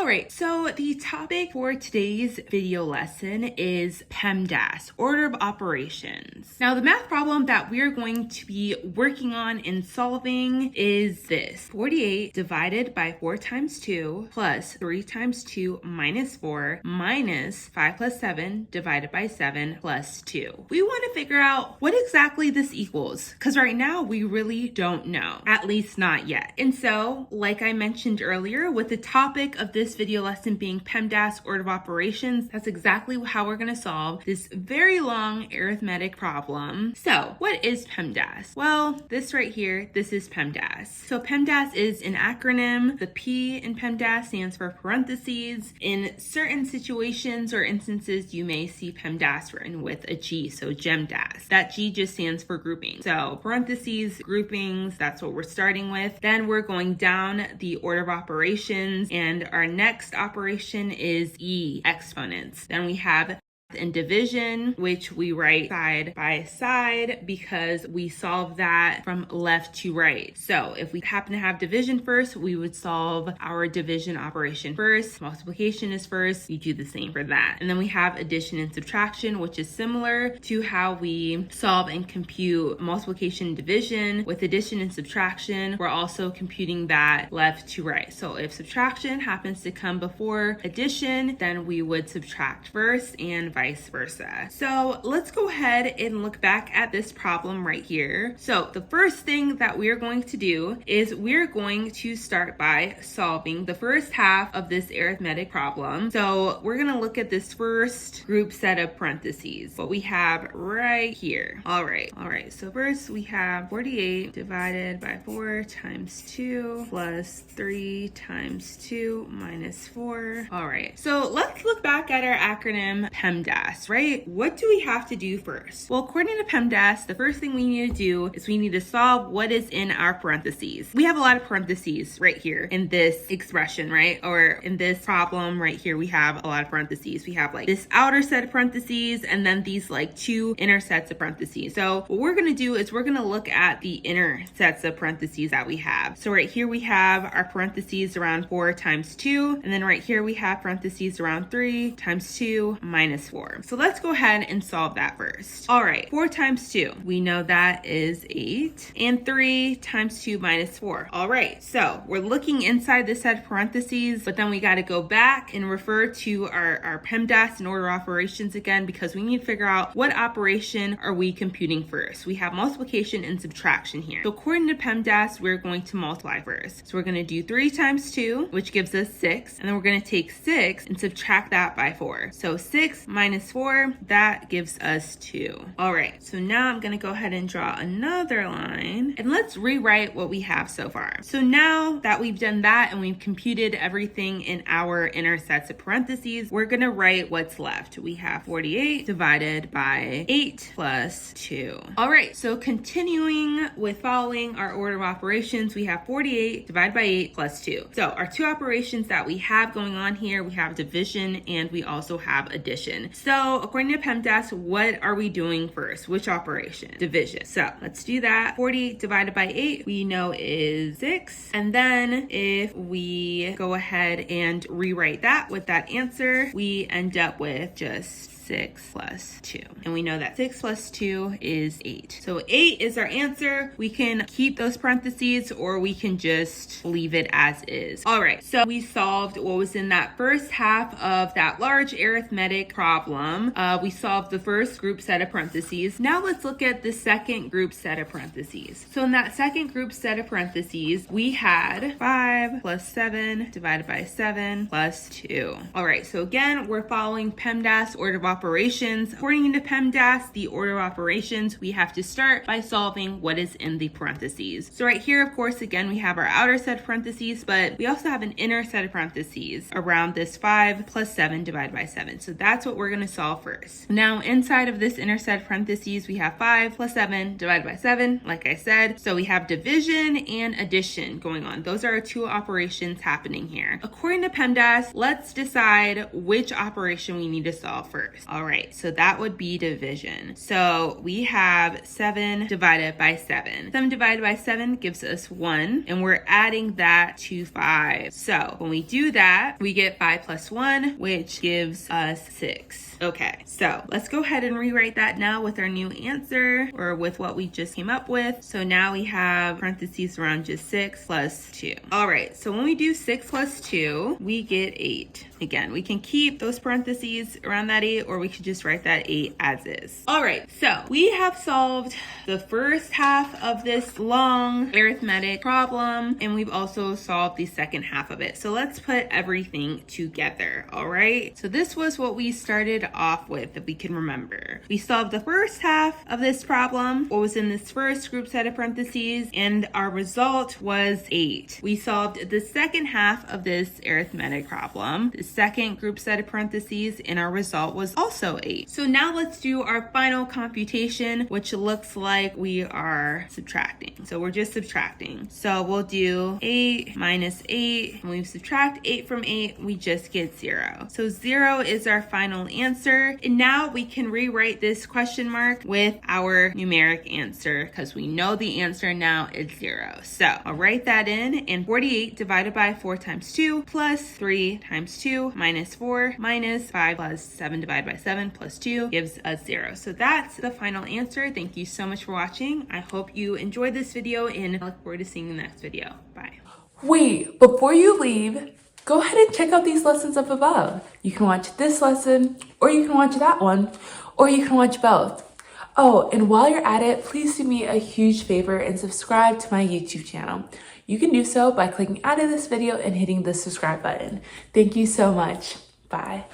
All right, so the topic for today's video lesson is PEMDAS, order of operations. Now, the math problem that we are going to be working on and solving is this: 48 divided by 4 times 2 plus 3 times 2 minus 4 minus 5 plus 7 divided by 7 plus 2. We want to figure out what exactly this equals, because right now we really don't know, at least not yet. And so, like I mentioned earlier, with the topic of this video lesson being PEMDAS, order of operations, that's exactly how we're going to solve this very long arithmetic problem. So what is PEMDAS? Well, this right here, this is PEMDAS. So PEMDAS is an acronym. The P in PEMDAS stands for parentheses. In certain situations or instances, you may see PEMDAS written with a G, so GEMDAS. That G just stands for grouping. So parentheses, groupings, that's what we're starting with. Then we're going down the order of operations, and our next operation is E, exponents. Then we have in division, which we write side by side because we solve that from left to right. So if we happen to have division first, we would solve our division operation first. Multiplication is first. We do the same for that. And then we have addition and subtraction, which is similar to how we solve and compute multiplication and division. With addition and subtraction, we're also computing that left to right. So if subtraction happens to come before addition, then we would subtract first and vice versa. So let's go ahead and look back at this problem right here. So the first thing that we're going to do is we're going to start by solving the first half of this arithmetic problem. So we're going to look at this first group set of parentheses, what we have right here. All right. So first we have 48 divided by 4 times 2 plus 3 times 2 minus 4. All right. So let's look back at our acronym PEMDAS. Right? What do we have to do first? Well, according to PEMDAS, the first thing we need to do is we need to solve what is in our parentheses. We have a lot of parentheses right here in this expression, right? Or in this problem right here, we have a lot of parentheses. We have like this outer set of parentheses and then these like two inner sets of parentheses. So what we're going to do is we're going to look at the inner sets of parentheses that we have. So right here we have our parentheses around 4 times 2, and then right here we have parentheses around 3 times 2 minus 4. So let's go ahead and solve that first. All right, 4 times 2. We know that is 8. And 3 times 2 minus 4. All right, so we're looking inside this set of parentheses, but then we got to go back and refer to our PEMDAS and order operations again, because we need to figure out what operation are we computing first. We have multiplication and subtraction here. So according to PEMDAS, we're going to multiply first. So we're going to do 3 times 2, which gives us 6. And then we're going to take 6 and subtract that by 4. So 6 minus 4, that gives us 2. All right, so now I'm going to go ahead and draw another line, and let's rewrite what we have so far. So now that we've done that and we've computed everything in our inner sets of parentheses, we're going to write what's left. We have 48 divided by 8 plus 2. All right, so continuing with following our order of operations, we have 48 divided by 8 plus 2. So our two operations that we have going on here, we have division and we also have addition. So according to PEMDAS, what are we doing first? Which operation? Division. So let's do that. 48 divided by 8, we know is 6. And then if we go ahead and rewrite that with that answer, we end up with just 6 plus 2. And we know that 6 plus 2 is 8. So 8 is our answer. We can keep those parentheses or we can just leave it as is. All right, so we solved what was in that first half of that large arithmetic problem. We solved the first group set of parentheses. Now let's look at the second group set of parentheses. So in that second group set of parentheses, we had 5 plus 7 divided by 7 plus 2. All right, so again, we're following PEMDAS order of operations. According to PEMDAS, the order of operations, we have to start by solving what is in the parentheses. So right here, of course, again, we have our outer set of parentheses, but we also have an inner set of parentheses around this 5 plus 7 divided by 7. So that's what we're gonna solve first. Now inside of this inner set parentheses, we have 5 plus 7 divided by 7, like I said. So we have division and addition going on. Those are our two operations happening here. According to PEMDAS, let's decide which operation we need to solve first. All right, so that would be division. So we have 7 divided by 7. 7 divided by 7 gives us 1, and we're adding that to 5. So when we do that, we get 5 plus 1, which gives us 6. Okay, so let's go ahead and rewrite that now with our new answer, or with what we just came up with. So now we have parentheses around just 6 plus 2. All right, so when we do 6 plus 2, we get 8. Again, we can keep those parentheses around that 8, or we could just write that 8 as is. All right, so we have solved the first half of this long arithmetic problem, and we've also solved the second half of it. So let's put everything together, all right? So this was what we started off with, if we can remember. We solved the first half of this problem, what was in this first group set of parentheses, and our result was 8. We solved the second half of this arithmetic problem, the second group set of parentheses, and our result was also 8. So now let's do our final computation, which looks like we are subtracting. So we're just subtracting. So we'll do 8 minus 8. When we subtract 8 from 8, we just get 0. So 0 is our final answer. And now we can rewrite this question mark with our numeric answer, because we know the answer now is 0. So I'll write that in, and 48 divided by 4 times 2 plus 3 times 2 minus 4 minus 5 plus 7 divided by 7 plus 2 gives us 0. So that's the final answer. Thank you so much for watching. I hope you enjoyed this video, and I look forward to seeing you in the next video. Bye. Wait, before you leave, go ahead and check out these lessons up above. You can watch this lesson, or you can watch that one, or you can watch both. Oh, and while you're at it, please do me a huge favor and subscribe to my YouTube channel. You can do so by clicking out of this video and hitting the subscribe button. Thank you so much. Bye.